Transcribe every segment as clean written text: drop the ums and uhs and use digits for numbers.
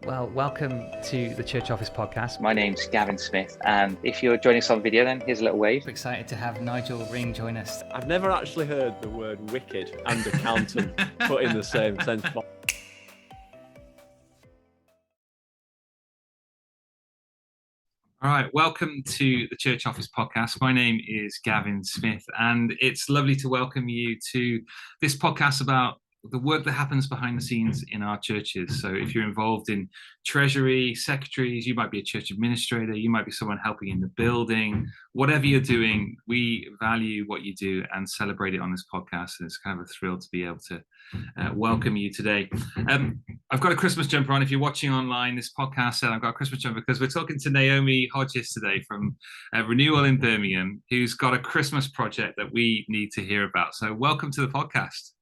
Well, welcome to the Church Office podcast. My name's Gavin Smith, and if you're joining us on video, then here's a little wave. We're excited to have Nigel Ring join us. I've never actually heard the word wicked and accountant put in the same sentence. All right, welcome to the Church Office podcast. My name is Gavin Smith, and it's lovely to welcome you to this podcast about the work that happens behind the scenes in our churches. So if you're involved in treasury, secretaries, you might be a church administrator, you might be someone helping in the building, whatever you're doing, we value what you do and celebrate it on this podcast. And it's kind of a thrill to be able to welcome you today. I've got a Christmas jumper on. If you're watching online, this podcast said I've got a Christmas jumper because we're talking to Naomi Hodges today from Renewal in Birmingham, who's got a Christmas project that we need to hear about. So welcome to the podcast.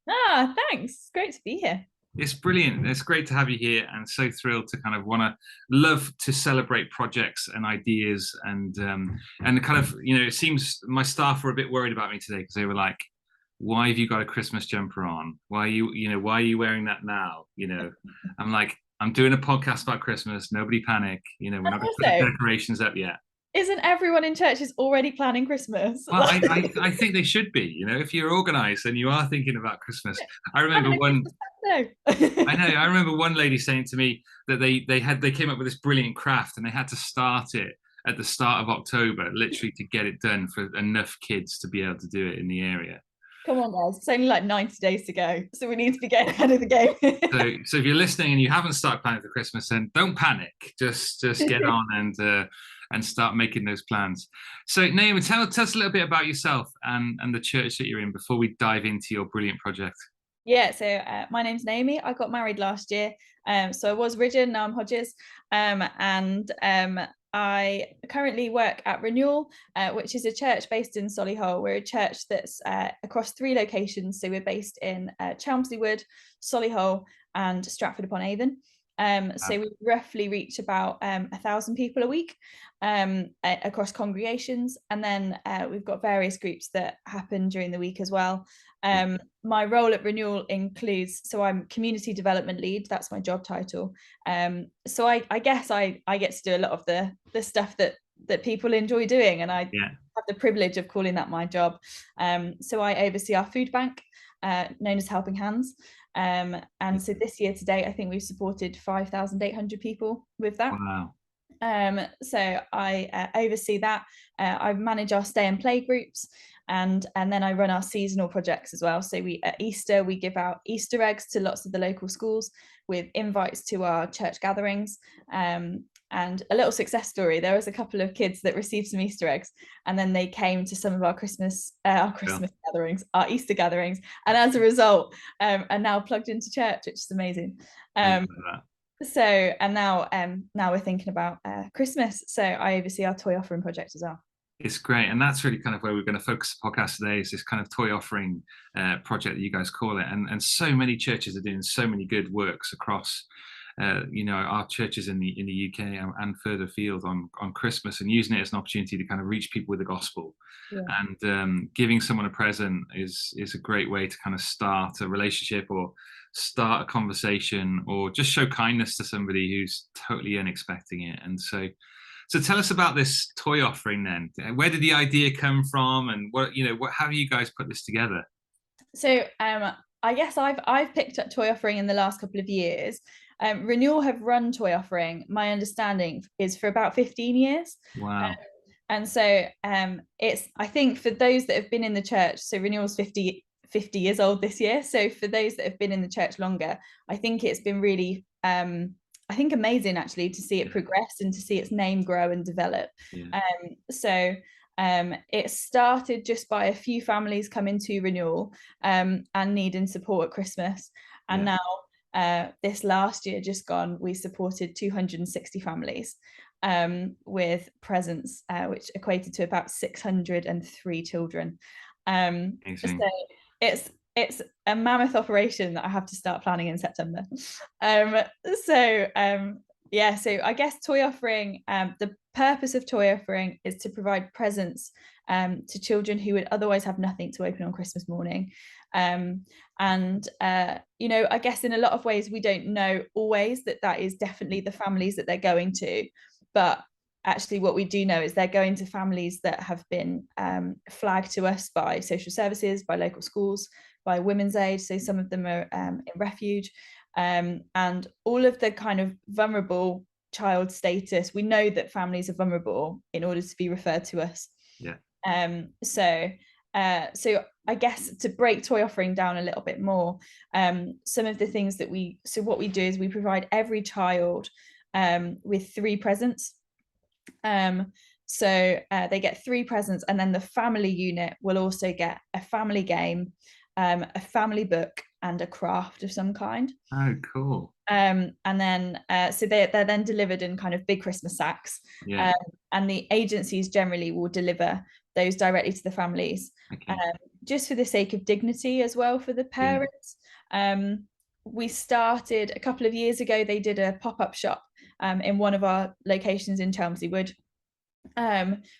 Thanks. It's great to be here. It's brilliant. It's great to have you here, and so thrilled to kind of love to celebrate projects and ideas and kind of, it seems my staff were a bit worried about me today because they were like, why have you got a Christmas jumper on? Why are you wearing that now? I'm like, I'm doing a podcast about Christmas. Nobody panic. We're not going to put the decorations up yet. Isn't everyone in churches already planning Christmas? Well, I think they should be. If you're organised and you are thinking about Christmas. I remember I remember one lady saying to me that they came up with this brilliant craft and they had to start it at the start of October, literally to get it done for enough kids to be able to do it in the area. Come on, guys. It's only like 90 days to go. So we need to be getting ahead of the game. So if you're listening and you haven't started planning for Christmas, then don't panic. Just get on and start making those plans. So Naomi, tell us a little bit about yourself and the church that you're in before we dive into your brilliant project. Yeah, so my name's Naomi. I got married last year. So I was Ridgen, now I'm Hodges. I currently work at Renewal, which is a church based in Solihull. We're a church that's across 3 locations. So we're based in Chelmsley Wood, Solihull, and Stratford upon Avon. So we roughly reach about 1,000 people a week across congregations, and then we've got various groups that happen during the week as well. My role at Renewal includes, so I'm community development lead, that's my job title. So I guess I get to do a lot of the stuff that people enjoy doing, and I have the privilege of calling that my job. So I oversee our food bank, known as Helping Hands. And so this year to date, I think we've supported 5,800 people with that. Wow. So I oversee that. I manage our stay and play groups, and then I run our seasonal projects as well. So at Easter, we give out Easter eggs to lots of the local schools with invites to our church gatherings. And a little success story, there was a couple of kids that received some Easter eggs, and then they came to some of our Christmas gatherings, our Easter gatherings, and as a result are now plugged into church, which is amazing. So, and now we're thinking about Christmas, so I oversee our toy offering project as well. It's great, and that's really kind of where we're going to focus the podcast today, is this kind of toy offering project that you guys call it, and so many churches are doing so many good works across our churches in the UK and further afield on Christmas, and using it as an opportunity to kind of reach people with the gospel. And giving someone a present is a great way to kind of start a relationship or start a conversation or just show kindness to somebody who's totally unexpecting it. And so tell us about this toy offering then. Where did the idea come from, and how have you guys put this together? So I guess I've picked up toy offering in the last couple of years. Renewal have run toy offering, my understanding is, for about 15 years. Wow. And so it's, I think, for those that have been in the church, so Renewal's 50 years old this year. So for those that have been in the church longer, I think it's been really, amazing actually to see it progress and to see its name grow and develop. It started just by a few families coming to Renewal and needing support at Christmas. And now this last year just gone, we supported 260 families with presents, which equated to about 603 children. So it's a mammoth operation that I have to start planning in September. So I guess toy offering, the purpose of toy offering is to provide presents to children who would otherwise have nothing to open on Christmas morning. You know, I guess in a lot of ways we don't know always that is definitely the families that they're going to, but actually what we do know is they're going to families that have been flagged to us by social services, by local schools, by Women's Aid. So some of them are in refuge, and all of the kind of vulnerable child status. We know that families are vulnerable in order to be referred to us. So I guess to break toy offering down a little bit more, some of the things that what we do is we provide every child with 3 presents. They get 3 presents, and then the family unit will also get a family game, a family book, and a craft of some kind. Oh, cool. And then so they're then delivered in kind of big Christmas sacks. And the agencies generally will deliver those directly to the families, just for the sake of dignity as well for the parents. We started a couple of years ago, they did a pop-up shop in one of our locations in Chelmsley Wood,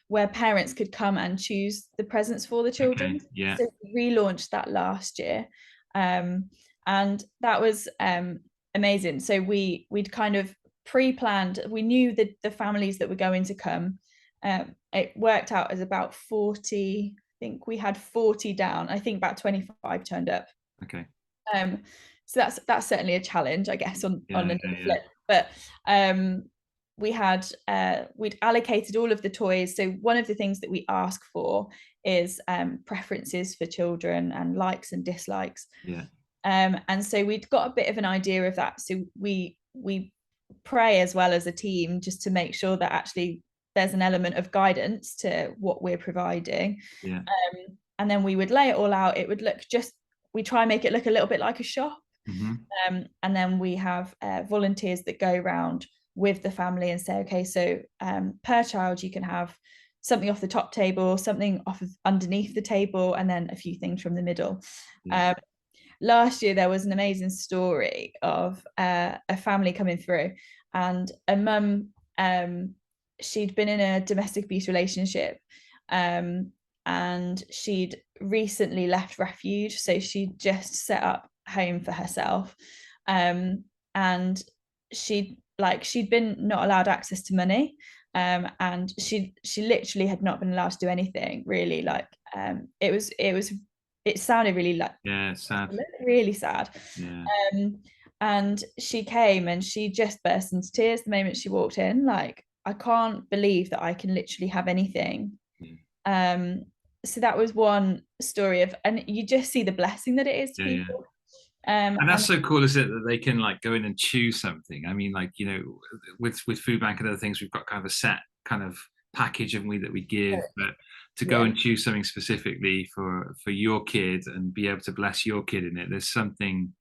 where parents could come and choose the presents for the children. So we relaunched that last year, and that was amazing. So we'd kind of pre-planned, we knew that the families that were going to come, it worked out as about 40. I think we had 40 down. I think about 25 turned up. So that's certainly a challenge, I guess, on the flip. But we'd allocated all of the toys. So one of the things that we ask for is preferences for children and likes and dislikes. And so we'd got a bit of an idea of that. So we pray as well as a team just to make sure that actually there's an element of guidance to what we're providing. And then we would lay it all out. It would we try and make it look a little bit like a shop. And then we have volunteers that go around with the family and say, okay, so per child you can have something off the top table, something off of underneath the table, and then a few things from the middle. Last year there was an amazing story of a family coming through, and a mum, she'd been in a domestic abuse relationship, and she'd recently left refuge, so she just set up home for herself, and she'd been not allowed access to money, and she literally had not been allowed to do anything really. It sounded really sad, really sad. And she came and she just burst into tears the moment she walked in, like, I can't believe that I can literally have anything. So that was one story and you just see the blessing that it is to people. And that's so cool, is it, that they can like go in and choose something. I mean, like, you know, with Food Bank and other things, we've got kind of a set kind of package that we give, but to go and choose something specifically for your kid and be able to bless your kid in it, there's something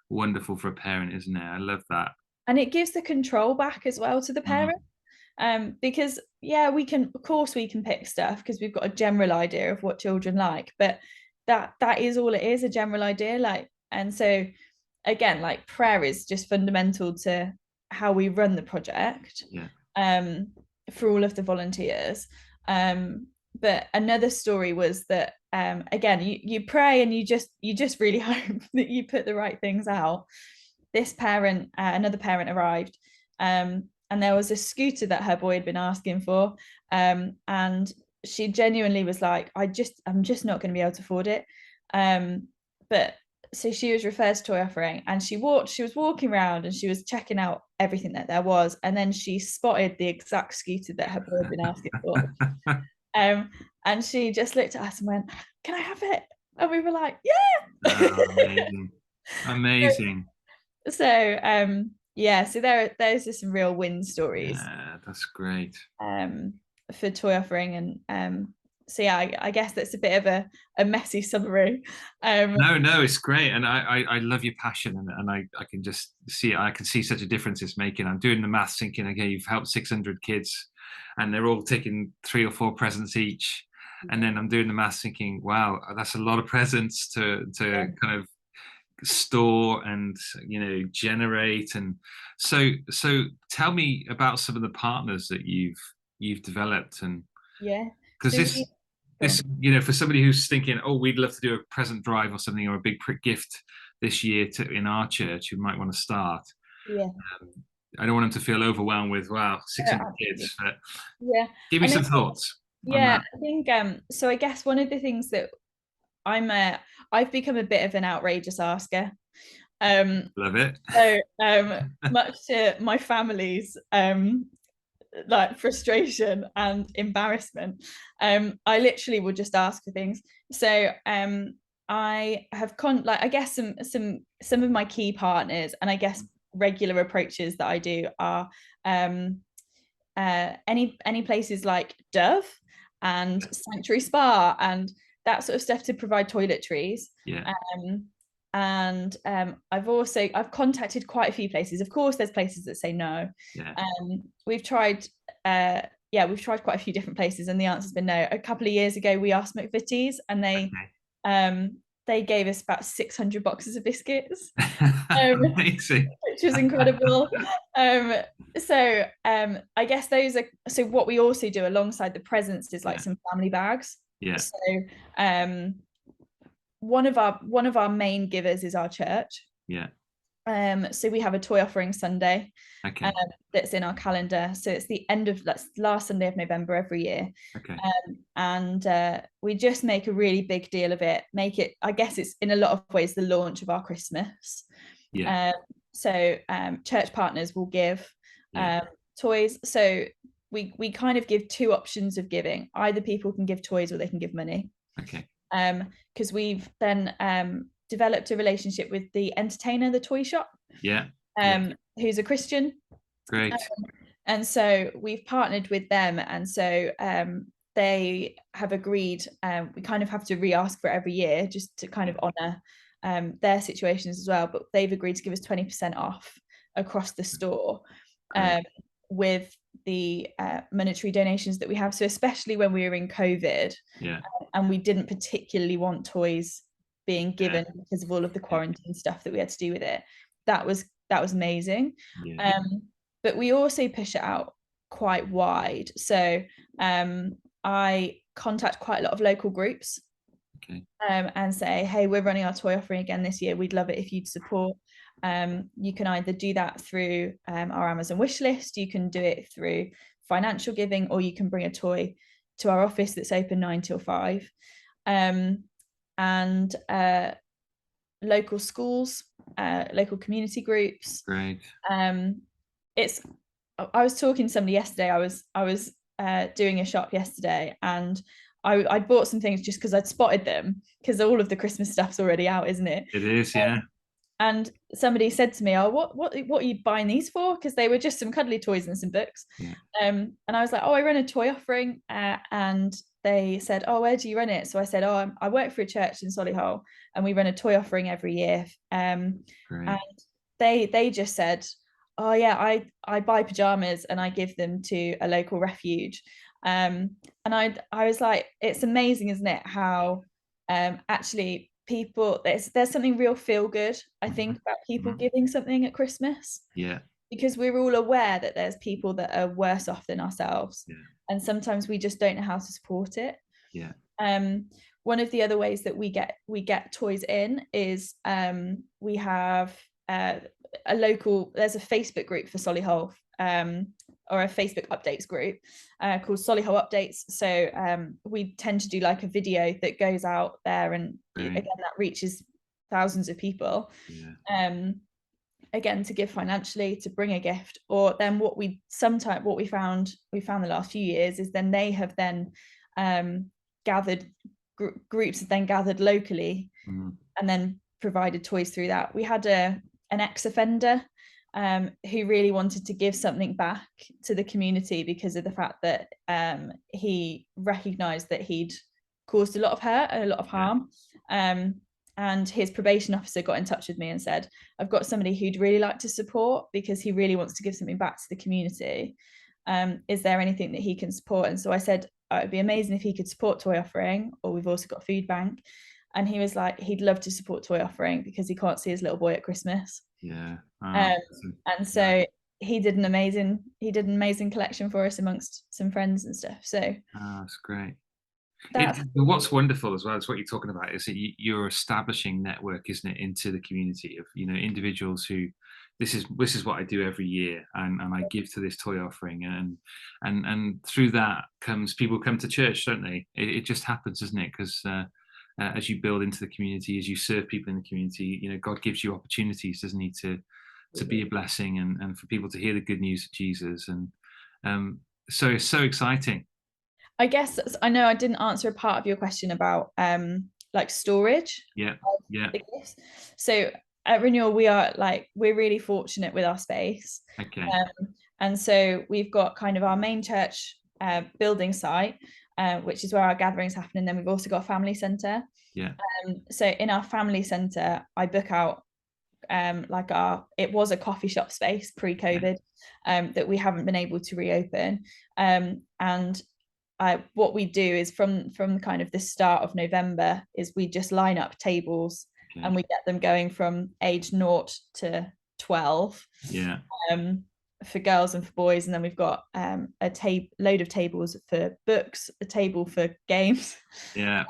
wonderful for a parent, isn't there? I love that. And it gives the control back as well to the parent. Because we can pick stuff because we've got a general idea of what children like, but that is all it is, a general idea. Like, and so again, like, prayer is just fundamental to how we run the project, for all of the volunteers. But another story was that again, you pray and you just really hope that you put the right things out. This parent, another parent arrived, and there was a scooter that her boy had been asking for, and she genuinely was like, I'm just not going to be able to afford it. But so she was referred to toy offering, and she was walking around and she was checking out everything that there was, and then she spotted the exact scooter that her boy had been asking for. And she just looked at us and went, "Can I have it?" And we were like, "Yeah." Oh, amazing. So there's just some real win stories. Yeah, that's great. For toy offering, and I guess that's a bit of a messy summary. No, it's great, and I love your passion, and I can just see it. I can see such a difference it's making. I'm doing the maths, thinking, okay, you've helped 600 kids, and they're all taking 3 or 4 presents each, and then I'm doing the maths, thinking, wow, that's a lot of presents to kind of store and, you know, generate. And so tell me about some of the partners that you've you've developed. And Yeah. because So this, you know, for somebody who's thinking, oh, we'd love to do a present drive or something, or a big gift this year in our church, who might want to start. yeah. I don't want them to feel overwhelmed with, wow, 600 Absolutely. kids. But Yeah. give me And some thoughts on yeah, that. I think so I guess one of the things that I've become a bit of an outrageous asker. Love it. So much to my family's like frustration and embarrassment. I literally will just ask for things. So I have I guess some of my key partners, and I guess regular approaches that I do are any places like Dove and Sanctuary Spa and that sort of stuff to provide toiletries. Yeah. And I've contacted quite a few places. Of course, there's places that say no. Yeah. We've tried quite a few different places, and the answer's been no. A couple of years ago, we asked McVitie's, and they gave us about 600 boxes of biscuits. Amazing. Which was incredible. So I guess those are, so what we also do alongside the presents is like some family bags. Yeah. So one of our main givers is our church. Yeah. So we have a toy offering Sunday. Okay. That's in our calendar. So it's that's last Sunday of November every year. Okay. And we just make a really big deal of it. I guess it's in a lot of ways the launch of our Christmas. Yeah. So church partners will give toys. So we kind of give two options of giving. Either people can give toys or they can give money. Okay. Because we've then developed a relationship with the entertainer, the toy shop. Yeah. Who's a Christian. Great. And so we've partnered with them, and so they have agreed. We kind of have to re-ask for it every year just to kind of honour their situations as well. But they've agreed to give us 20% off across the store with the monetary donations that we have. So especially when we were in COVID, and we didn't particularly want toys being given because of all of the quarantine stuff that we had to do with it. That was amazing. But we also push it out quite wide. So I contact quite a lot of local groups and say, hey, we're running our toy offering again this year. We'd love it if you'd support. You can either do that through our Amazon wish list, you can do it through financial giving, or you can bring a toy to our office that's open 9 till 5. And local schools, local community groups. Great. I was talking to somebody yesterday. I was doing a shop yesterday, and I bought some things just because I'd spotted them, because all of the Christmas stuff's already out, isn't it? It is, yeah. And somebody said to me, oh, what are you buying these for? Because they were just some cuddly toys and some books. And I was like, oh, I run a toy offering. And they said, oh, where do you run it? So I said, oh, I work for a church in Solihull, and we run a toy offering every year. And they just said, oh yeah, I buy pajamas and I give them to a local refuge. And I was like, it's amazing, isn't it, how actually people, there's something real feel good, I think, about people giving something at Christmas. Because we're all aware that there's people that are worse off than ourselves, and sometimes we just don't know how to support it. One of the other ways that we get toys in is we have there's a Facebook group for Solihull, or a Facebook updates group called Solihull Updates. So we tend to do like a video that goes out there, and again that reaches thousands of people. Again, to give financially, to bring a gift, or then what we found the last few years is then they have then gathered groups have then gathered locally and then provided toys through that. We had an ex-offender who really wanted to give something back to the community because of the fact that he recognised that he'd caused a lot of hurt and a lot of harm. And his probation officer got in touch with me and said, I've got somebody who'd really like to support because he really wants to give something back to the community. Is there anything that he can support? And so I said, oh, it'd be amazing if he could support toy offering, or we've also got food bank. And he was like, he'd love to support toy offering because he can't see his little boy at Christmas. And so he did an amazing collection for us amongst some friends and stuff. So that's great. that's What's wonderful as well is what you're talking about is that you're establishing network, isn't it, into the community of individuals who this is what I do every year, and I give to this toy offering, and through that people come to church, don't they? It just happens, doesn't it? Because as you build into the community, as you serve people in the community, God gives you opportunities, doesn't he, to be a blessing and for people to hear the good news of Jesus, and so it's so exciting. I guess I know I didn't answer a part of your question about like storage. Yeah. The gifts. So at Renewal, we're really fortunate with our space. Okay. And so we've got kind of our main church building site, which is where our gatherings happen, and then we've also got a family centre. Yeah. So in our family centre, I book out it was a coffee shop space pre-COVID that we haven't been able to reopen, and what we do is from kind of the start of November is we just line up tables, okay. and we get them going from age 0 to 12. Yeah. For girls and for boys, and then we've got a load of tables for books, a table for games. Yeah.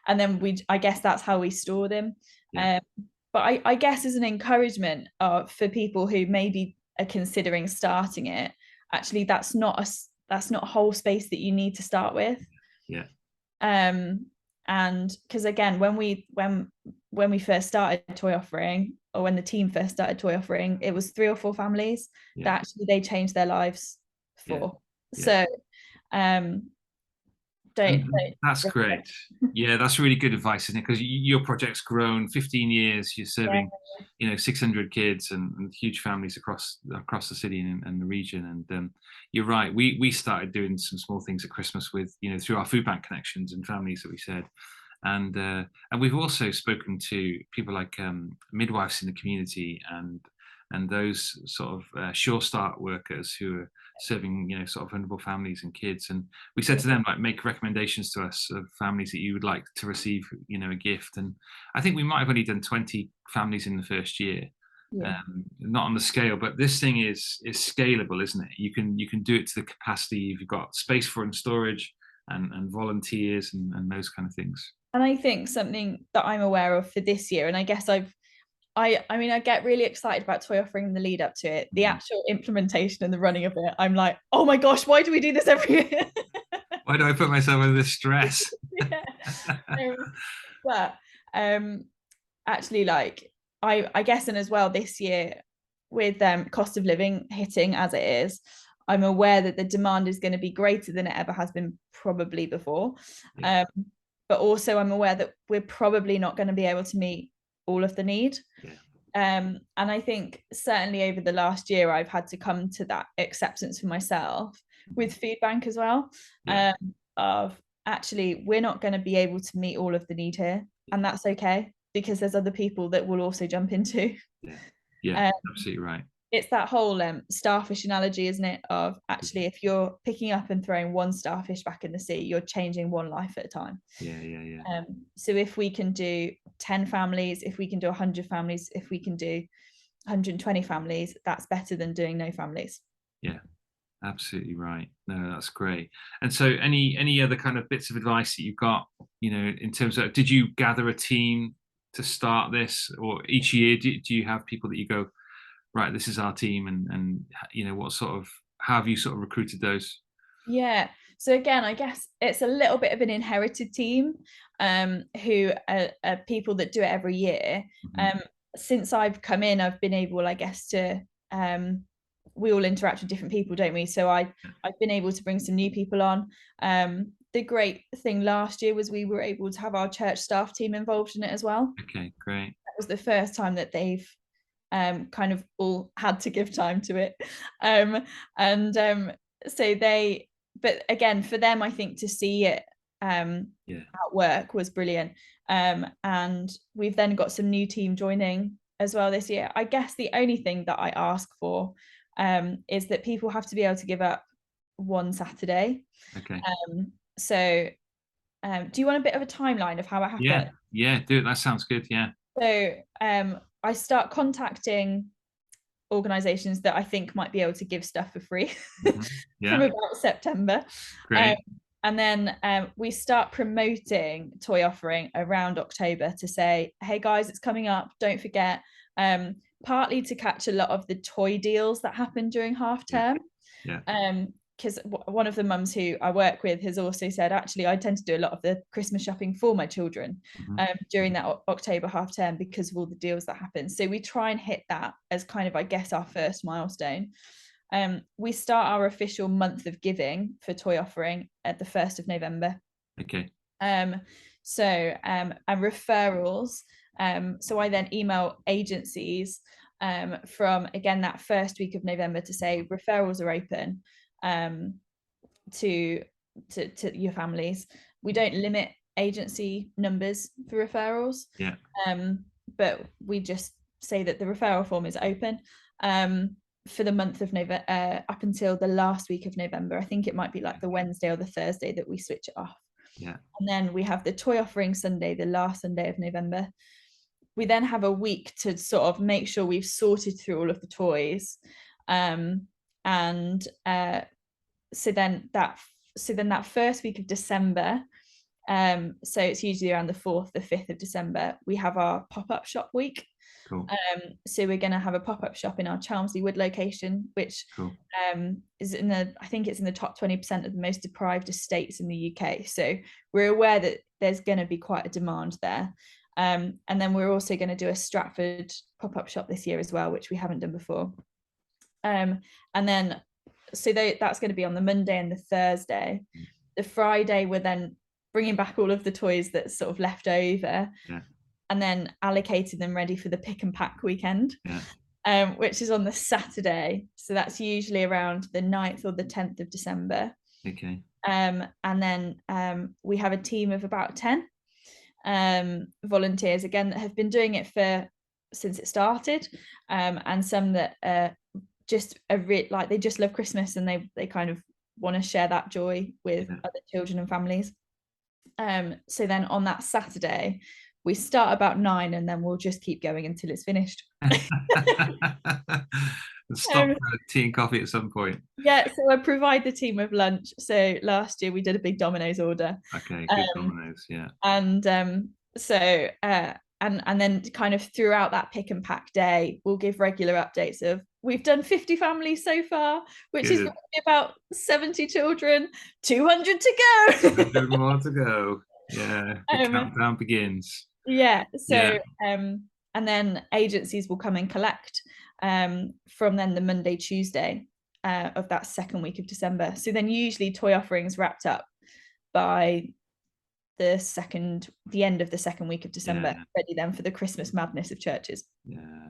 And then I guess that's how we store them. Yeah. But I guess as an encouragement for people who maybe are considering starting it, actually that's not a whole space that you need to start with. Yeah. And because again, when we first started toy offering, or when the team first started toy offering, it was 3 or 4 families that actually they changed their lives for. Yeah. So that's great. Yeah, that's really good advice, isn't it? Because your project's grown 15 years. You're serving 600 kids and huge families across the city and the region. And you're right, we started doing some small things at Christmas with through our food bank connections and families that we said, and we've also spoken to people like midwives in the community and those sort of sure start workers who are serving sort of vulnerable families and kids, and we said to them, like, make recommendations to us of families that you would like to receive a gift. And I think we might have only done 20 families in the first year. Not on the scale, but this thing is scalable, isn't it? You can do it to the capacity if you've got space for in storage and volunteers and those kind of things. And I think something that I'm aware of for this year, and I guess I get really excited about toy offering in the lead up to it. The actual implementation and the running of it, I'm like, oh my gosh, why do we do this every year? Why do I put myself under this stress? But actually, like I guess, and as well this year with cost of living hitting as it is, I'm aware that the demand is going to be greater than it ever has been probably before. But also I'm aware that we're probably not going to be able to meet all of the need. And I think certainly over the last year I've had to come to that acceptance for myself with food bank as well, of actually we're not going to be able to meet all of the need here, and that's okay, because there's other people that will also jump into. Absolutely right. It's that whole starfish analogy, isn't it, of actually if you're picking up and throwing one starfish back in the sea, you're changing one life at a time. So if we can do 10 families, if we can do 100 families, if we can do 120 families, that's better than doing no families. Absolutely right. No, that's great. And so any other kind of bits of advice that you've got, in terms of, did you gather a team to start this, or each year do you have people that you go, right, this is our team, and what sort of, how have you sort of recruited those? So again, I guess it's a little bit of an inherited team who are people that do it every year. Since I've come in, I've been able, I guess, to we all interact with different people, don't we? So I've been able to bring some new people on. The great thing last year was we were able to have our church staff team involved in it as well. Okay, great. That was the first time that they've kind of all had to give time to it. So but again, for them, I think to see it at work was brilliant. And we've then got some new team joining as well this year. I guess the only thing that I ask for is that people have to be able to give up one Saturday. Okay. So do you want a bit of a timeline of how it happened? Yeah, do it. That sounds good. Yeah. So I start contacting organisations that I think might be able to give stuff for free Mhm. Yeah, from about September. great. And then we start promoting toy offering around October to say, hey guys, it's coming up, don't forget. Partly to catch a lot of the toy deals that happen during half term. Yeah. Because one of the mums who I work with has also said, actually, I tend to do a lot of the Christmas shopping for my children during that October half term because of all the deals that happen. So we try and hit that as kind of, I guess, our first milestone. We start our official month of giving for toy offering at the 1st of November. Okay. And referrals. So I then email agencies from, again, that first week of November to say referrals are open to your families. We don't limit agency numbers for referrals. Yeah. But we just say that the referral form is open for the month of November up until the last week of November. I think it might be like the Wednesday or the Thursday that we switch it off. Yeah. And then we have the toy offering Sunday, the last Sunday of November. We then have a week to sort of make sure we've sorted through all of the toys. So then that first week of December, so it's usually around the 4th, the 5th of December, we have our pop-up shop week. Cool. So we're going to have a pop-up shop in our Chelmsley Wood location, which is I think it's in the top 20% of the most deprived estates in the UK. So we're aware that there's going to be quite a demand there. And then we're also going to do a Stratford pop-up shop this year as well, which we haven't done before. And then so that's going to be on the Monday and the Thursday. The Friday, we're then bringing back all of the toys that's sort of left over, and then allocating them ready for the pick and pack weekend, which is on the Saturday. So that's usually around the 9th or the 10th of December. Okay. And then we have a team of about 10 volunteers, again, that have been doing it since it started, and some that just they just love Christmas and they kind of want to share that joy with other children and families. So then on that Saturday we start about 9 and then we'll just keep going until it's finished. Stop for tea and coffee at some point. Yeah, so I provide the team with lunch. So last year we did a big Domino's order. Okay, good Domino's, yeah. And and then kind of throughout that pick and pack day, we'll give regular updates of we've done 50 families so far, which is about 70 children, 200 to go. 200 more to go. Yeah, the countdown begins. Yeah, so and then agencies will come and collect from then the Monday, Tuesday of that second week of December. So then usually toy offerings wrapped up by the end of the second week of December, ready then for the Christmas madness of churches. Yeah,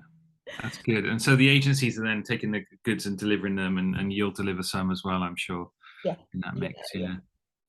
that's good. And so the agencies are then taking the goods and delivering them, and you'll deliver some as well, I'm sure. Yeah, in that mix.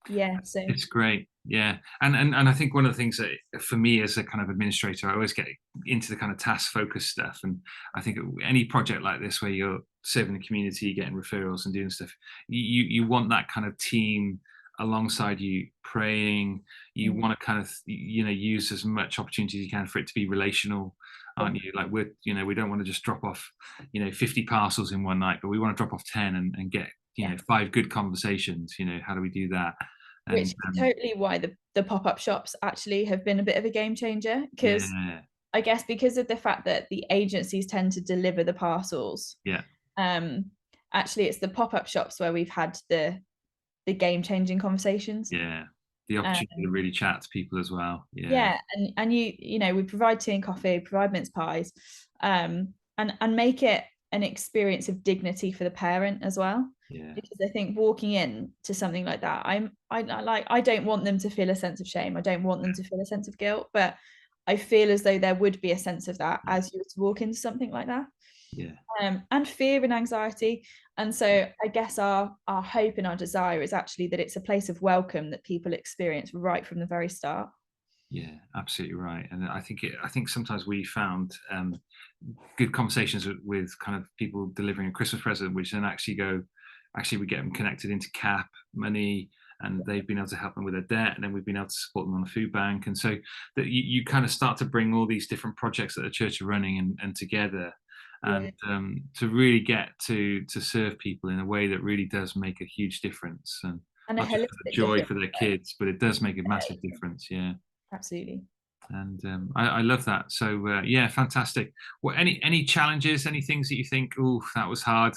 Yeah, so it's great. Yeah, and I think one of the things that for me as a kind of administrator, I always get into the kind of task focused stuff, and I think any project like this where you're serving the community, getting referrals and doing stuff, you want that kind of team alongside you praying. You want to kind of use as much opportunity as you can for it to be relational, aren't you? Like we don't want to just drop off 50 parcels in one night, but we want to drop off 10 and get 5 good conversations. How do we do that? Which is totally why the pop-up shops actually have been a bit of a game changer, because I guess because of the fact that the agencies tend to deliver the parcels, actually it's the pop-up shops where we've had the game-changing conversations. The opportunity to really chat to people as well. And we provide tea and coffee, provide mince pies, and make it an experience of dignity for the parent as well. Because I think walking in to something like that, I don't want them to feel a sense of shame. I don't want them to feel a sense of guilt, but I feel as though there would be a sense of that as you were to walk into something like that. And fear and anxiety. And so I guess our hope and our desire is actually that it's a place of welcome that people experience right from the very start. Yeah, absolutely right. And I think sometimes we found good conversations with kind of people delivering a Christmas present, which then actually we get them connected into CAP money, and they've been able to help them with their debt, and then we've been able to support them on a food bank. And so that you kind of start to bring all these different projects that the church are running and together. and to really get to serve people in a way that really does make a huge difference, and a not just for the holistic joy difference, for their kids, but it does make a massive difference. Yeah. absolutely. And I love that. So yeah, fantastic. Well, any challenges, any things that you think, oh, that was hard,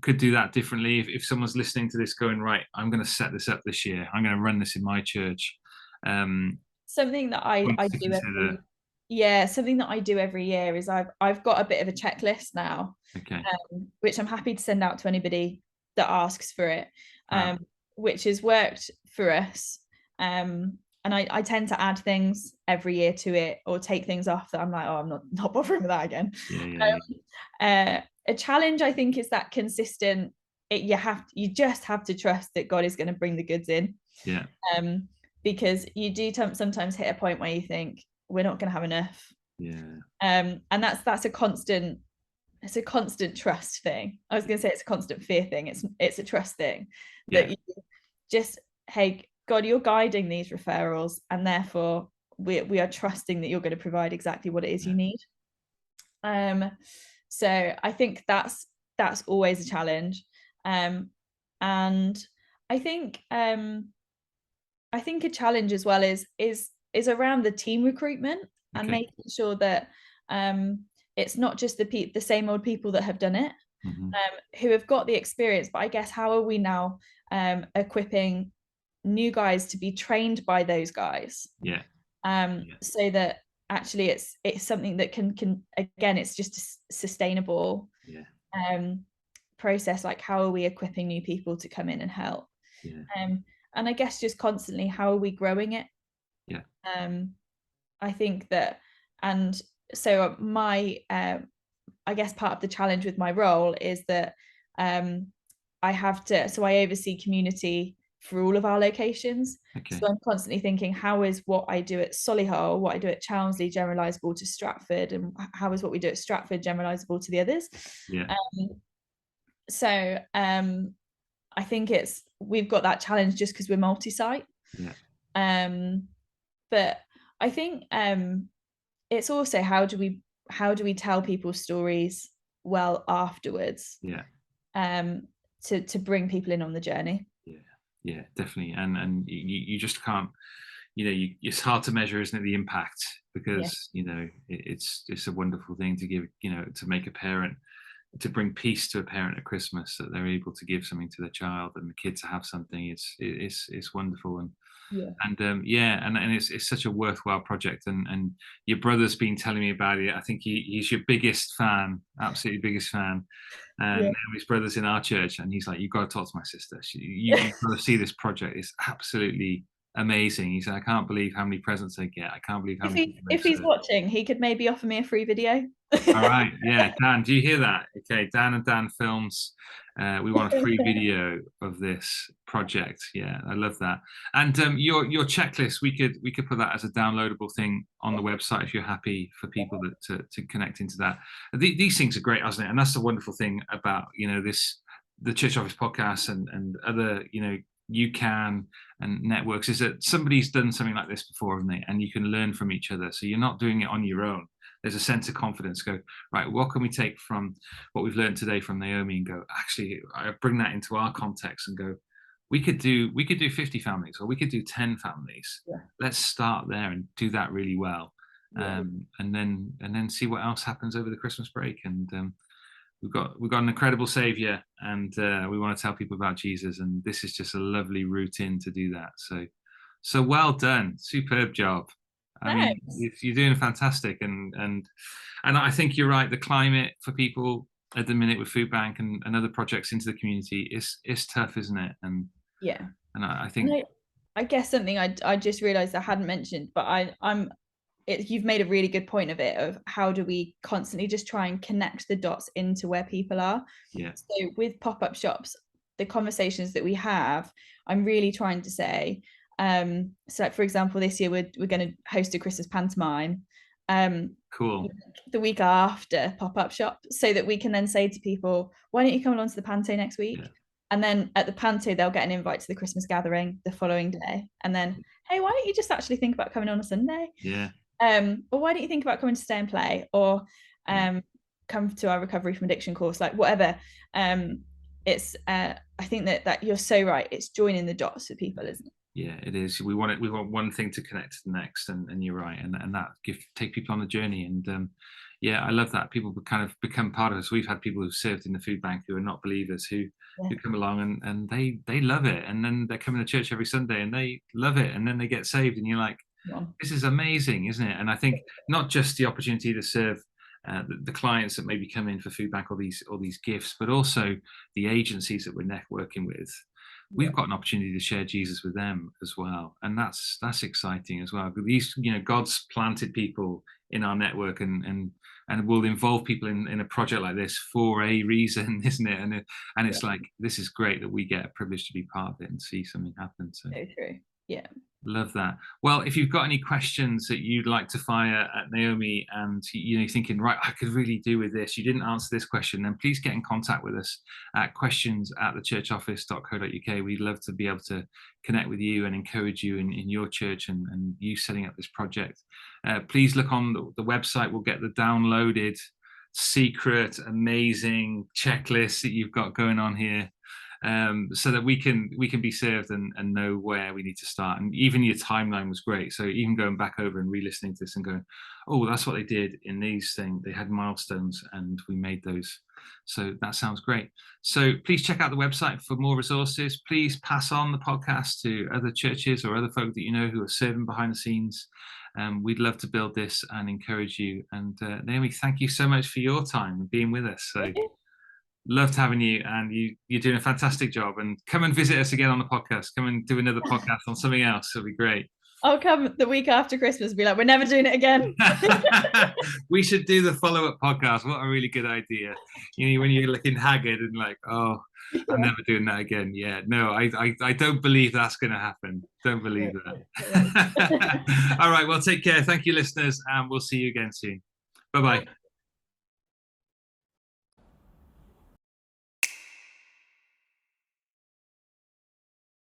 could do that differently? If someone's listening to this going, right, I'm going to set this up this year, I'm going to run this in my church. Something that I Points to do consider. something that I do every year is I've got a bit of a checklist now, Okay. which I'm happy to send out to anybody that asks for it, Wow. which has worked for us. And I tend to add things every year to it, or take things off that I'm like, oh, I'm not bothering with that again. A challenge, I think, is that consistent. You just have to trust that God is going to bring the goods in. Yeah. Because you do sometimes hit a point where you think we're not going to have enough. Yeah. And that's a constant. It's a constant trust thing. I was going to say it's a constant fear thing. It's a trust thing that you just, hey, God, you're guiding these referrals, and therefore we are trusting that you're going to provide exactly what it is you need. So I think that's always a challenge. And I think a challenge as well is around the team recruitment, and making sure that it's not just the same old people that have done it, who have got the experience, but I guess how are we now equipping new guys to be trained by those guys, so that actually it's something that can again, it's just a sustainable process. Like, how are we equipping new people to come in and help? And I guess just constantly, how are we growing it? I think that, and so my I guess part of the challenge with my role is that I oversee community for all of our locations. So I'm constantly thinking, how is what I do at Solihull, what I do at Chelmsley generalizable to Stratford, and how is what we do at Stratford generalizable to the others? So I think we've got that challenge just because we're multi-site. But I think it's also, how do we tell people stories well afterwards, to bring people in on the journey. Yeah, definitely. And you just can't, it's hard to measure, isn't it, the impact, because it's a wonderful thing to give, to make a parent, to bring peace to a parent at Christmas, that they're able to give something to their child, and the kids have something. It's wonderful. And it's such a worthwhile project, and your brother's been telling me about it. I think he's your biggest fan, absolutely biggest fan. And his brother's in our church, and he's like, you've got to talk to my sister. You've got to see this project. It's absolutely amazing. He said, I can't believe how many presents they get. I can't believe how many. If he's watching, he could maybe offer me a free video. All right, Dan, do you hear that? Okay, Dan Films. We want a free video of this project. Yeah, I love that. And your checklist, we could put that as a downloadable thing on the website if you're happy for people to connect into that. These things are great, isn't it? And that's the wonderful thing about the Church Office podcast and other UCAN and networks, is that somebody's done something like this before, haven't they? And you can learn from each other. So you're not doing it on your own. There's a sense of confidence. Go, right, what can we take from what we've learned today from Naomi, and go, actually, I bring that into our context and go, we could do 50 families, or we could do 10 families. Let's start there and do that really well. And then see what else happens over the Christmas break. And we've got an incredible Savior, and we want to tell people about Jesus, and this is just a lovely route in to do that. So well done, superb job. I mean, you're doing fantastic, and I think you're right. The climate for people at the minute with Food Bank and other projects into the community is tough, isn't it? And I think, I guess something I just realised I hadn't mentioned, but you've made a really good point of it, of how do we constantly just try and connect the dots into where people are. So with pop-up shops, the conversations that we have, I'm really trying to say, so like, for example, this year we're going to host a Christmas pantomime cool, the week after pop-up shop, so that we can then say to people, why don't you come along to the panto next week? And then at the panto they'll get an invite to the Christmas gathering the following day, and then, hey, why don't you just actually think about coming on a Sunday? Or why don't you think about coming to stay and play? Or come to our recovery from addiction course, like whatever. It's I think that you're so right. It's joining the dots for people, isn't it? Yeah, it is. We want one thing to connect to the next, and you're right, and that take people on the journey. And yeah, I love that people kind of become part of us. We've had people who've served in the food bank who are not believers who come along and they love it, and then they're coming to church every Sunday and they love it, and then they get saved, and you're like, this is amazing, isn't it? And I think not just the opportunity to serve the clients that maybe come in for food bank, all these gifts, but also the agencies that we're networking with. We've got an opportunity to share Jesus with them as well, and that's exciting as well. These, God's planted people in our network, and will involve people in a project like this for a reason, isn't it? And it's like, this is great that we get a privilege to be part of it and see something happen. So true. Yeah. Love that. Well, if you've got any questions that you'd like to fire at Naomi, and you're thinking, right, I could really do with this, you didn't answer this question, then please get in contact with us at questions@thechurchoffice.co.uk. We'd love to be able to connect with you and encourage you in your church and you setting up this project. Please look on the website. We'll get the downloaded secret amazing checklist that you've got going on here, so that we can be served and know where we need to start. And even your timeline was great, so even going back over and re-listening to this and going, oh, that's what they did in these things, they had milestones and we made those. So that sounds great. So please check out the website for more resources. Please pass on the podcast to other churches or other folk that you know who are serving behind the scenes. We'd love to build this and encourage you. And Naomi, thank you so much for your time and being with us. So loved having you, and you're doing a fantastic job. And come and visit us again on the podcast. Come and do another podcast on something else. It'll be great. I'll come the week after Christmas and be like, we're never doing it again. We should do the follow-up podcast. What a really good idea. When you're looking haggard and like, oh, I'm never doing that again. Yeah, no, I don't believe that's going to happen. Don't believe that. All right, well, take care. Thank you, listeners, and we'll see you again soon. Bye-bye.